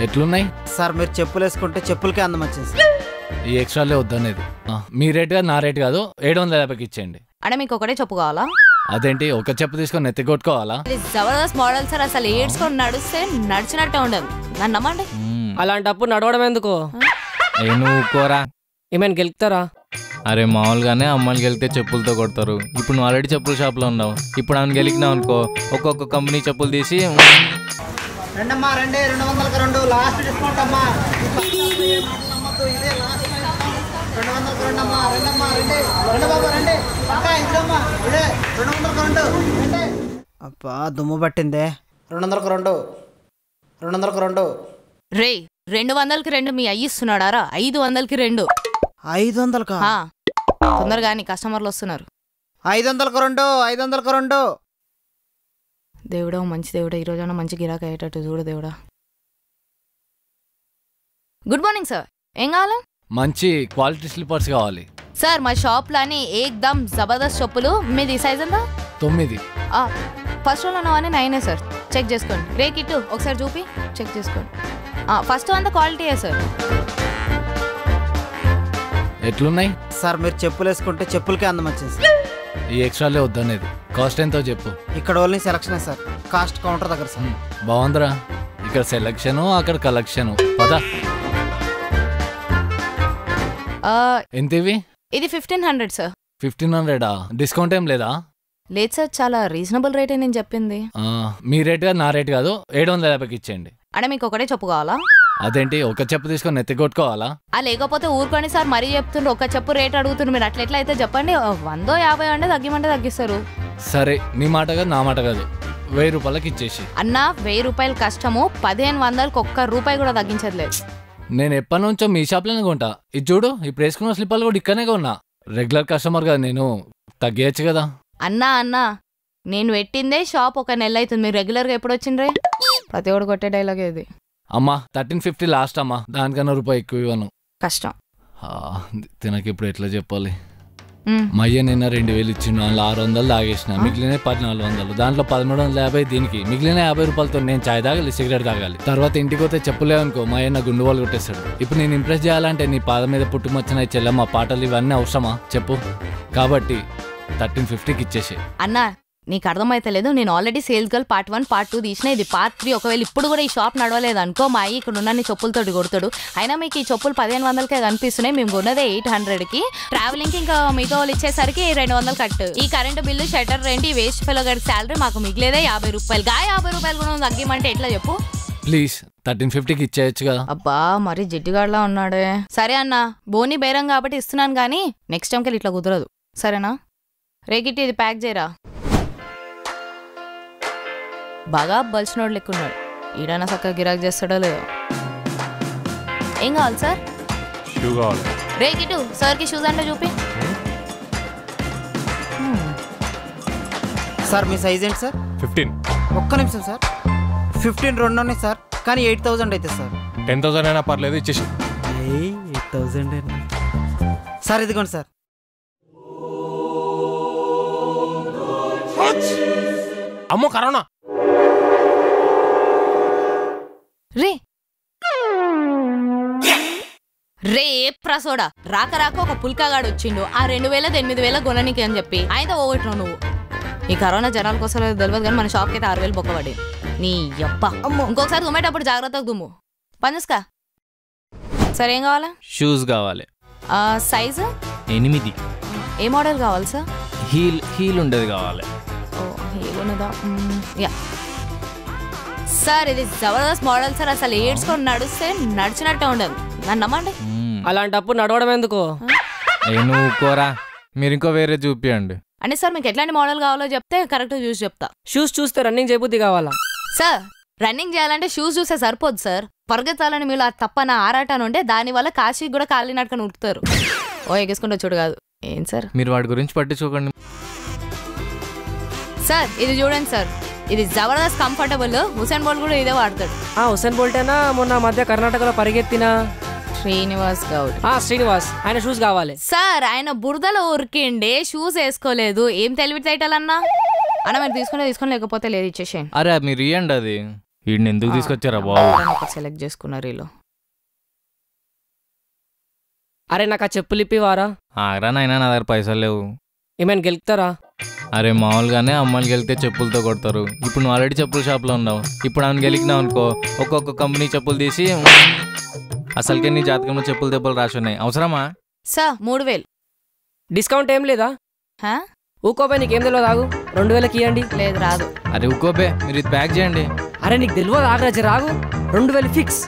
ఎట్లున్నాయి సార్? మీరు చెప్పులు వేసుకుంటే చెప్పులకే అందం వచ్చింది సార్. ఈ ఎక్స్ట్రాలే వద్దనేది. మీ రేట్ కాదు నా రేట్ కాదు, 750 ఇచ్చేయండి. అంటే మీకు ఒకటే చెప్పు కావాలా? అదేంటి ఒక చెప్పు తీసుకొని నెత్తి కొట్టుకోవాలా? ఇది జబర్దస్త్ మోడల్ సార్. అసలు ఏడ్చుకొని నడిస్తే నడిచినట్టే ఉండదు. నన్ను నమ్మండి. అలాంటప్పుడు నడవడం ఎందుకు? నువ్వు కోరా ఏమైనా గెలుపుతారా? అరే మామూలుగానే అమ్మాయిలు గెలితే చెప్పులతో కొడతారు. ఇప్పుడు నువ్వు ఆల్రెడీ చెప్పుల షాప్లో ఉన్నావు. ఇప్పుడు ఆమెను గెలికినావు అనుకో, ఒక్కొక్క కంపెనీ చెప్పులు తీసి రెండమ్మా రండి, 200కి 2 లాస్ట్ డిస్కౌంట్ అమ్మా. ఇదే లాస్ట్ 200కి 2 అమ్మా. రెండమ్మా రండి, రెండు బాబు రండి, పక్కా ఇంట్లోమ్మా. ఇదే 200కి 2 రండి. అబ్బా దుమ్ము పట్టిందే. 200కి 2, 200కి 2. రే 200కి 2 మీ అయ్యిస్తున్నాడారా? 500కి 2. 500కా? తొందరగా నీ కస్టమర్లు వస్తున్నారు. 500కి 2, 500కి 2. దేవుడా మంచి దేవుడా, ఈ రోజైనా మంచి గిరాకీ అయ్యేటట్టు చూడు దేవుడా. గుడ్ మార్నింగ్ సార్, ఏం కావాలి? మంచి క్వాలిటీ స్లిప్పర్స్ కావాలి సార్. మా షాప్లోని ఏకదమ్ జబర్దస్త్ చెప్పులు. మీది సైజ్ ఎంత? 9. ఫస్ట్ రోలో ఉన్నవన్నీ 9 సార్. చెక్ చేసుకోండి. రే కిట్టు ఒకసారి చూపి చెక్ చేసుకోండి. ఫస్ట్ అంతా క్వాలిటీయే సార్. ఎట్లున్నాయి సార్? మీరు చెప్పులు వేసుకుంటే చెప్పులకే అందం వచ్చింది సార్. ఈ ఎక్స్ట్రాలే వద్దనేది. కాస్ట్ ఎంతో చెప్పు. ఇక్కడ only selection sir, cost counter దగ్గర సార్. బాగుందిరా, ఇక్కడ సెలక్షన్ అక్కడ కలెక్షన్. పదా ఎంతవి? ఇది 1500 సార్. 1500? డిస్కౌంట్ ఏం లేదా? లేదు సార్, చాలా రీజనబుల్ రేటే నేను చెప్పింది. మీ రేట్ కాదు నా రేట్ కాదు, 750 ఇచ్చేయండి. అంటే మీకు ఒకటే చెప్పు కావాలా? అదేంటి ఒక చెప్పు తీసుకొని నెత్తి కొట్టుకోవాలా? లేకపోతే ఊరుకోండి సార్, మరీ చెప్తుండ్రు. ఒక చెప్పు రేట్ అడుగుతున్నారు మీరు. అట్లా అయితే చెప్పండి, 100-50 అంటే తగ్గిమంటే తగ్గిస్తారు. సరే నీ మాట కాదు నా మాట కాదు, 1000 రూపాయలకి ఇచ్చేసి. అన్న 1000 రూపాయలు కష్టము, 1500కి ఒక్క రూపాయి కూడా తగ్గించట్లేదు. నేను ఎప్పటి నుంచో మీ షాప్లోనే కొంటా. ఇది చూడు, ఇప్పుడు వేసుకున్న స్లిప్పర్లు కూడా ఇక్కడనే కొన్నా. రెగ్యులర్ కస్టమర్ కదా నేను, తగ్గేయచ్చు కదా. అన్నా నేను పెట్టిందే షాప్ ఒక నెల అవుతుంది. మీరు రెగ్యులర్గా ఎప్పుడు వచ్చిండ్రే? ప్రతి ఒక్కడు కొట్టే డైలాగ్ ఇది. అమ్మా 1350 లాస్ట్ అమ్మా, దానికన్నా రూపాయి ఎక్కువ ఇవ్వను. కష్టం. తినకి ఇప్పుడు ఎట్లా చెప్పాలి? మా అయ్య నిన్న 2000 ఇచ్చిండు, అందులో 600 తాగేసిన, మిగిలిన 1400. దాంట్లో 1350 దీనికి, మిగిలిన 50 రూపాయలతో నేను చాయ్ తాగాలి, సిగరెట్ తాగాలి. తర్వాత ఇంటికి పోతే చెప్పులేవనుకో మా అయ్య గుండు వాళ్ళు కొట్టేస్తాడు. ఇప్పుడు నేను ఇంప్రెస్ చేయాలంటే నీ పాదం మీద పుట్టుమొచ్చిన చెల్లెమ్మ పాటలు ఇవన్నీ అవసరమా చెప్పు? కాబట్టి 1350కి ఇచ్చేసే. అన్నా నీకు అర్థమైతలేదు, నేను already sales girl part 1 part 2 తీసిన, ఇది పార్ట్ 3. ఒకవేళ ఇప్పుడు కూడా ఈ షాప్ నడవలేదు అనుకో, మా అయ్యి ఇక్కడ ఉన్న చెప్పులతోటి కొడతాడు. అయినా మీకు ఈ చెప్పులు 1500కే కనిపిస్తున్నాయి. మేము కొన్నదే 800కి. ట్రావెలింగ్కి ఇంకా మిగతా వాళ్ళు ఇచ్చేసరికి 200 కట్టు. ఈ కరెంటు బిల్లు, షటర్ రెంట్, ఈ వేస్ట్ ఫెలో గారి శాలరీ మాకు మిగిలేదే 50 రూపాయలు. 50 రూపాయలు కూడా తగ్గిమంటే ఎట్లా చెప్పు? ప్లీజ్ 1350కి ఇచ్చేయచ్చు కదా. అబ్బా మరి జిడ్డుగాడ్లా ఉన్నాడే. సరే అన్న, బోని బేరం కాబట్టి ఇస్తున్నాను, కానీ నెక్స్ట్ టైంకి ఇట్లా కుదరదు సరేనా? రేగిట్టి ఇది ప్యాక్ చేయరా. బాగా బలిసినోడు లెక్కున్నాడు. ఈడైనా చక్కగా గిరాక్ చేస్తాడో లేదో. ఏం కావాలి సార్? షూ కావాలి. రేగిటు సార్కి షూస్ అంటే చూపి. సార్ మీ సైజ్ ఏంటి సార్? 15. ఒక్క నిమిషం సార్. 15 2 ఉన్నాయి సార్, కానీ 8000 అయితే సార్. 10,000 అయినా పర్లేదు ఇచ్చేసి. 8000 సార్. ఇదిగోండి సార్. అమ్మో కరోనా. రే రే ప్రసోడా, రాక రాక ఒక పుల్కాగాడు వచ్చిండు. ఆ 2000 8000 కొననికి అని చెప్పి అయితే పోగొట్టినావు నువ్వు. ఈ కరోనా జనాల కోసం తెలియదు, కానీ మన షాప్కి అయితే 6000 బొక్కబడి. నీ యప్ప. ఇంకొకసారి దుమ్మేటప్పుడు జాగ్రత్తగా దుమ్ము. పంచుస్కా. సరే ఏం కావాలా? షూస్ కావాలి. సైజు 8. ఏ మోడల్ కావాలి సార్? హీల్ ఉండేది కావాలి. ఓ హీల్ ఉన్నదా? యా సార్, ఇది జబర్దస్త్ మోడల్ సార్. అసలు ఏడ్చుకొని నడిస్తే నడిచినట్టే ఉండదు. నన్ను నమ్మండి. అలాంటప్పుడు నడవడం ఎందుకు? నువ్వు కోరా, మీరు ఇంకో వేరే చూపియండి. అంటే సార్ మీకు ఎట్లాంటి మోడల్ కావాలో చెప్తే కరెక్ట్గా చూసి చెప్తా. షూస్ చూస్తే రన్నింగ్ చేయబుద్ధి కావాలా? సార్ రన్నింగ్ చేయాలంటే షూస్ చూస్తే సరిపోదు సార్. పరిగెత్తాలని మీరు తప్పన ఆరాటాను ఉంటే దానివల్ల కాశీకి కూడా కాలినట్టుగా ఉరుకుతారు. ఓ ఎగేసుకుంటూ చూడు కాదు. ఏం సార్ మీరు వాటి గురించి పట్టించుకోకండి సార్. ఇది చూడండి సార్, ఇది జబర్దస్త్ కంఫర్టబుల్. హుసేన్ బోల్ట్ కూడా ఇదే వాడతాడు. హుసేన్ బోల్టేనా మొన్న మధ్య కర్ణాటకలో పరిగెత్తిన శ్రీనివాస్ గౌడ్? శ్రీనివాస్, ఆయన షూస్ కావాలి సార్. ఆయన బురదలో ఉరికిండే, షూస్ వేసుకోలేదు. ఏం తెలివి తేటలన్నా అన్న, మీరు తీసుకునే లేకపోతే లేదు ఇచ్చేసేయండి. అరే మీరు ఇవ్వండి, అది వీడిని ఎందుకు తీసుకొచ్చారా బాబు? సెలెక్ట్ చేసుకున్నారు వీళ్ళు. అరే నాకు ఆ చెప్పులు ఇప్పివారా? ఆగరా నాయనా, నా దగ్గర పైసలు లేవు. ఏమైనా గెలుపుతారా? అరే మామూలుగానే అమ్మాయిలు గెలిస్తే చెప్పులతో కొడతారు. ఇప్పుడు నువ్వు ఆల్రెడీ చెప్పుల షాప్లో ఉన్నావు. ఇప్పుడు ఆమెను గెలికినావు అనుకో, ఒక్కొక్క కంపెనీ చెప్పులు తీసి అసలుకే నీ జాతకంలో చెప్పులు దెబ్బలు రాసి ఉన్నాయి. అవసరమా? సార్ 3000. డిస్కౌంట్ ఏం లేదా? హా? ఊకోపే నీకేం తెలియదు, ఆగు. 2000కి ఇవ్వండి. లేదు రాదు. అరే ఉక్కోపే, మీరు ఇది ప్యాక్ చేయండి. అరే నీకు తెలియదు, ఆగరాజు రాగు. 2000 ఫిక్స్.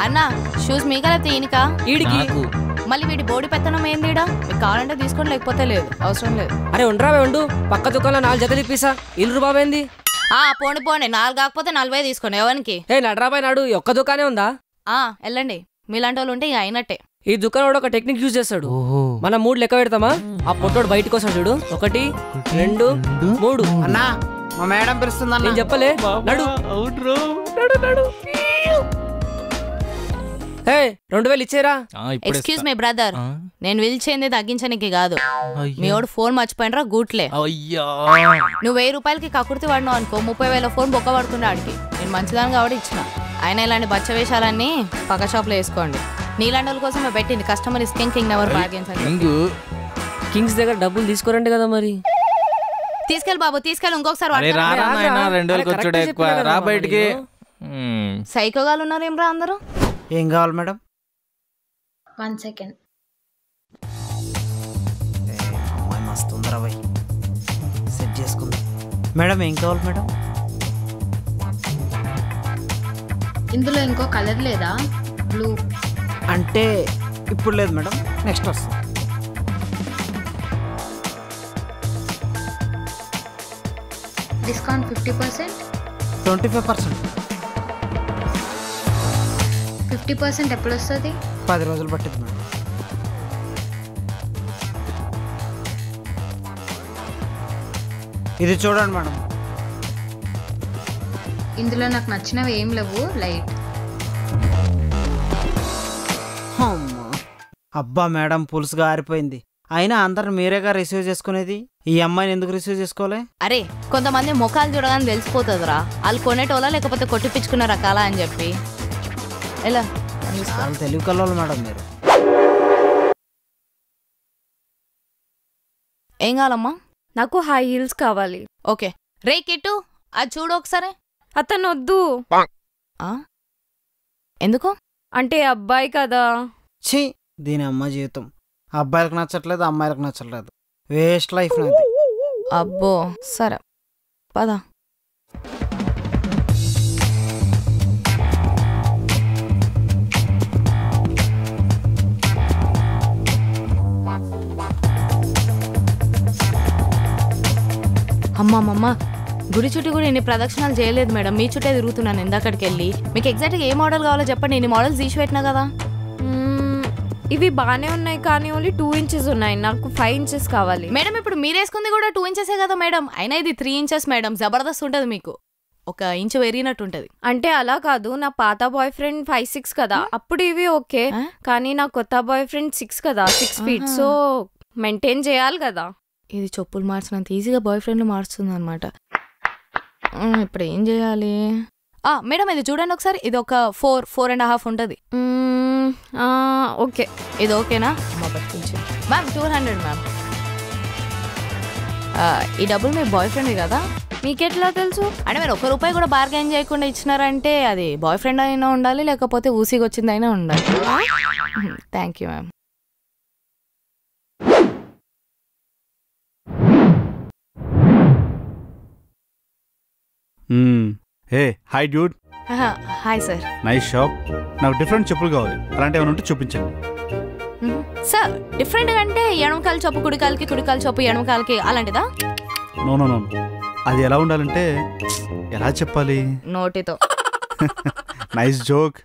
అన్నా షూస్ మీకా లేకపోతే ఈయనకా? ఈడికి. నాకు మళ్ళీ వీడి బోడి పెత్తనం ఏందిడా? మీకు కావాలంటే తీసుకోండి, లేకపోతే లేదు, అవసరం లేదు. అరే ఉండరావే ఉండు, పక్క దుకాణంలో 4 జతలు ఇప్పిసా. ఇల్లు బాబేంది? పోండి పోండి, 4 కాకపోతే 40 తీసుకోండి. ఎవరికి? ఏ నడరాబాయ్ నాడు, ఒక్క దుకాణే ఉందా? వెళ్ళండి, మీలాంటి వాళ్ళు ఉంటే ఇక అయినట్టే. ఈ దుకాణం ఒక టెక్నిక్ యూజ్ చేస్తాడు. మనం 3 లెక్క పెడతామా, ఆ పొట్టోడు బయటకు వస్తాడు చూడు. 1 2 3. అన్నా మా మేడం పిలుస్తుందన్నా. నేను చెప్పలే, నడు నడు. హే 2000 ఇచ్చేరా. ఎక్స్క్యూజ్ మీ బ్రదర్, నేను పిలిచేంది తగ్గించడానికి కాదు. మీ వాడు ఫోన్ మర్చిపోయినరా గూట్లే. అయ్యా, నువ్వు 1000 రూపాయలకి కకుర్తి పడినావు అనుకో, 30,000 ఫోన్ బొక్క పడుతుండే ఆడికి. నేను మంచిదాన్ని కాబట్టి ఇచ్చిన. ఆయన ఇలాంటి బచ్చ వేషాలన్నీ పక్క షాప్లో వేసుకోండి. నీలాంటి వాళ్ళ కోసమే పెట్టింది. Customer is king, king never bargains అని. కింగ్స్ దగ్గర డబ్బులు తీసుకోరండి కదా మరి. తీసుకెళ్ళి బాబు, తీసుకెళ్ళి. ఇంకొకసారి 2000 వచ్చాడు ఎక్కువ. రా బయటికి. సైకోగాలు ఉన్నారేం రా అందరూ. ఏం కావాలి మేడం? 1 సెకండ్. అమ్మాయి మస్తు ఉందరా భయ్, సెట్ చేసుకుంది. మేడం ఏం కావాలి మేడం? ఇందులో ఇంకో కలర్ లేదా? బ్లూ అంటే ఇప్పుడు లేదు మేడం, నెక్స్ట్ వస్తుంది. డిస్కౌంట్ 50%. 25%. 50% ఎప్పుడు వస్తుంది? 10 రోజులు పట్టింది మేడం. ఇది చూడండి మేడం. ఇందులో నాకు నచ్చినవి ఏం లేవు, లైట్. అబ్బా మేడం, పులుసుగా ఆరిపోయింది. అయినా అందరు మీరేగా రిసీవ్ చేసుకునేది, ఈ అమ్మాయిని ఎందుకు రిసీవ్ చేసుకోలే? అరే కొంతమంది ముఖాలు చూడగానే తెలిసిపోతుందిరా, వాళ్ళు కొనేటోళ్ళ లేకపోతే కొట్టిపించుకున్న రకాల అని చెప్పి. ఎలా తెలివి కలవాలి మేడం మీరు. ఏం కావాలమ్మా? నాకు హై హీల్స్ కావాలి. ఓకే. రే కిట్టు, అది చూడు ఒకసారి. అతను వద్దు. ఎందుకు? అంటే అబ్బాయి కదా. ఛీ, దీని అమ్మ జీవితం. అబ్బాయిలకు నచ్చట్లేదు, అమ్మాయిలకు నచ్చట్లేదు. వేస్ట్ లైఫ్ నాది. అబ్బో సరే పద. అమ్మమ్మమ్మ, గుడి చుట్టూ కూడా ఇన్ని ప్రదక్షిణాలు చేయలేదు మేడం, మీ చుట్టే తిరుగుతున్నాను ఇందాకడికి వెళ్ళి. మీకు ఎగ్జాక్ట్గా ఏ మోడల్ కావాలో చెప్పండి, ఇన్ని మోడల్స్ తీసి పెట్టినా కదా. ఇవి బాగానే ఉన్నాయి కానీ ఓన్లీ 2 inches ఉన్నాయి, నాకు 5 inches కావాలి. మేడం ఇప్పుడు మీరు వేసుకుంది కూడా 2 inches కదా మేడం, అయినా ఇది 3 inches మేడం, జబర్దస్త్ ఉంటుంది, మీకు 1 inch పెరిగినట్టు ఉంటుంది. అంటే అలా కాదు, నా పాత బాయ్ ఫ్రెండ్ 5'6" కదా, అప్పుడు ఇవి ఓకే. కానీ నా కొత్త బాయ్ ఫ్రెండ్ 6 కదా, 6 feet. సో మెయింటైన్ చేయాలి కదా. ఇది చెప్పులు మార్చినంత ఈజీగా బాయ్ ఫ్రెండ్లు మారుస్తుంది అనమాట. ఇప్పుడు ఏం చేయాలి? మేడం ఇది చూడండి ఒకసారి, ఇది ఒక 4.5 ఉంటుంది. ఓకే, ఇది ఓకేనా? Ma'am 200 ma'am. ఈ డబ్బులు మీ బాయ్ ఫ్రెండ్ కదా? మీకెట్లా తెలుసు? అంటే మీరు ₹1 కూడా బార్గెన్ చేయకుండా ఇచ్చినారంటే అది బాయ్ ఫ్రెండ్ అయినా ఉండాలి, లేకపోతే ఊసికి వచ్చిందైనా ఉండాలి. Thank you ma'am. Hey hi dude. Hi sir. Nice shop. నాకు డిఫరెంట్ చెప్పులు కావాలి, అలాంటి ఏమైనా ఉంటే చూపించండి. సార్ డిఫరెంట్ అంటే ఎడమకాలు చొప్పు కుడికాలకి, కుడికాలు చొప్పు ఎడమకాలకి అలాంటిదా? నో నో నో, అది ఎలా ఉండాలంటే ఎలా చెప్పాలి? నోటితో. Nice joke.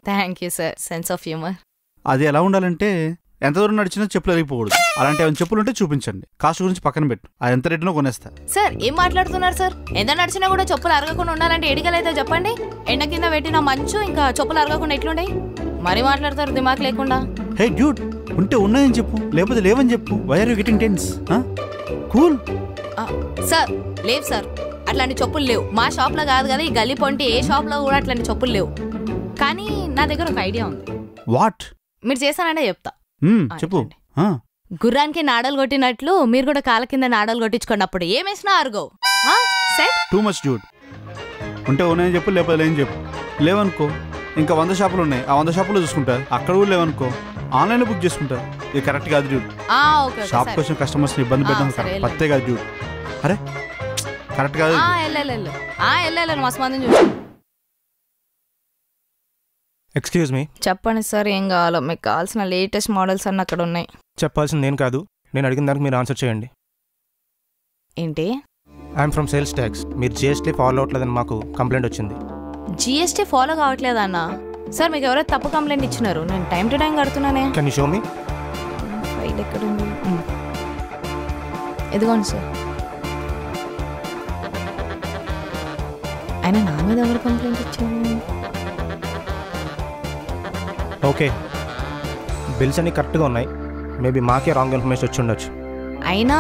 Thank you sir, sense of humour. అది ఎలా ఉండాలంటే ఎంత దూరం నడిచినా చెప్పులు అరిగిపోకూడదు, అలాంటి ఏమైనా చెప్పులు ఉంటే చూపించండి. కాస్ట్ గురించి పక్కన పెట్టు, అది ఎంత రేటునో కొనేస్తా. సార్ ఏం మాట్లాడుతున్నారు సార్? ఎంత నడిచినా కూడా చెప్పులు అరగకుండా ఉండాలంటే ఎడిగలైతే చెప్పండి. ఎండ కింద పెట్టిన మంచు ఇంకా చెప్పులు అరగకుండా ఎట్లుండే? మరీ మాట్లాడతారు దిమాక్ లేకుండా. హే డ్యూడ్, ఉంటే ఉన్నాయని చెప్పు, లేకపోతే లేవని చెప్పు. Why are you getting tense? Cool. Sir లేవు సార్, అట్లాంటి చెప్పులు లేవు మా షాప్లో కాదు కదా, ఈ గల్లీ పొంటి ఏ షాప్లో కూడా అట్లాంటి చెప్పులు లేవు. కానీ నా దగ్గర ఒక ఐడియా ఉంది. వాట్? మీరు చేస్తానంటే చెప్తా. చెప్పు. గుర్రానికి నాడలు కొట్టినట్లు మీరు కూడా కాళ్ళ కింద నాడలు కొట్టించుకోండి. అప్పుడు ఏమేసినా ఆరుగో. Too much dude. ఉంటే ఉన్నాయని చెప్పు, లేకపోతే లేని చెప్పు. లేవనుకో ఇంకా 100 షాపులు ఉన్నాయి, ఆ 100 షాపులో చూసుకుంటా. అక్కడ కూడా లేవనుకో ఆన్లైన్లో బుక్ చేసుకుంటా. ఇది కరెక్ట్ కాదు డ్యూడ్. షాప్ కోసం కస్టమర్స్ని ఇబ్బంది పెట్టడం పత్తే కాదు డ్యూడ్. అరే కరెక్ట్ కాదు. మస్తు మందిని చూసి. Excuse me. చెప్పండి సార్, ఏం కావాలో? మీకు కావాల్సిన లేటెస్ట్ మోడల్స్ అన్నీ అక్కడ ఉన్నాయి. చెప్పాల్సింది నేను కాదు, నేను అడిగిన దానికి మీరు ఆన్సర్ చేయండి. ఏంటి? I'm from sales tax. మీరు జిఎస్టీ ఫాలో అవట్లేదని మాకు కంప్లైంట్ వచ్చింది. జిఎస్టీ ఫాలో కావట్లేదు అన్న? సార్ మీకు ఎవరైతే తప్పు కంప్లైంట్ ఇచ్చినారు? నేను టైం టు టైం కడుతున్నానే. Can you show me? File ఎక్కడ ఉంది? ఇదిగోండి సార్. అయినా నా మీద ఎవరు కంప్లైంట్ ఇచ్చారు? ఓకే, బిల్స్ అన్ని కరెక్ట్గా ఉన్నాయి. మేబీ మాకే రాంగ్ ఇన్ఫర్మేషన్ వచ్చి ఉండొచ్చు. అయినా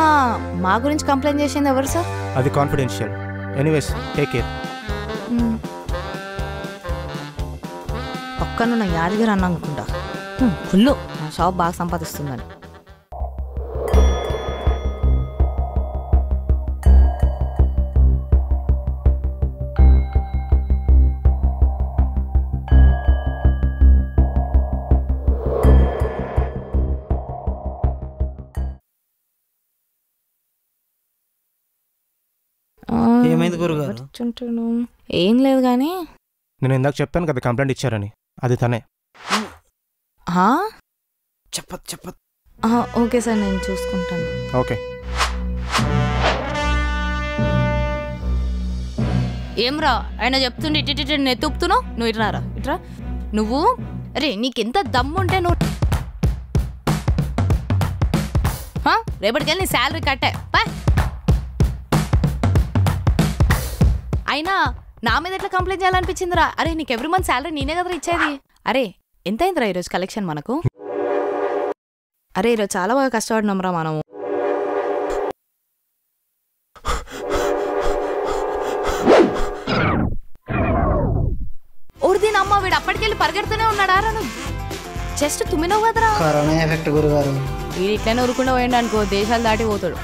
మా గురించి కంప్లైంట్ చేసింది ఎవరు సార్? అది కాన్ఫిడెన్షియల్. Anyways take care. పక్కన నా యాదగిరి అన్న అనుకుంటా. ఫుల్ నా షాప్ బాగా సంపాదిస్తుందని. ఏమైంది గురుగారు? ఏం లేదు కానీ నేను ఇందాక చెప్పాను కదా కంప్లైంట్ ఇచ్చారని, అది తనే. చెప్పదు. ఓకే సార్, నేను చూసుకుంటాను. ఓకే. ఏమ్రా ఆయన చెప్తుండే ఇటు నెత్తుపుతున్నావు? నువ్వు ఇట్రారా, ఇట్రా నువ్వు. అరే నీకెంత దమ్ముంటే నువ్వు రేపటికెళ్ళి నీ శాలరీ కట్టే. అయినా నా మీద ఎట్లా కంప్లైంట్ చేయాలనిపించిందిరా? అరే నీకు ఎవ్రీ మంత్ శాలరీ నేనే కదరా ఇచ్చేది. అరే ఎంత అయిందిరా ఈరోజు కలెక్షన్ మనకు? అరే ఈరోజు చాలా బాగా కష్టపడినాంరా మనము. ఊరిదిన అమ్మ, వీడు అప్పటికెళ్ళి పరిగెడుతూనే ఉన్నాడా? నువ్వు జస్ట్ తుమ్మినవు కదరా. కరోనా ఎఫెక్ట్ గురుగారు. వీడు ఇట్లనే ఊరుకుండా పోయిండు అనుకో, దేశాలు దాటి పోతాడు.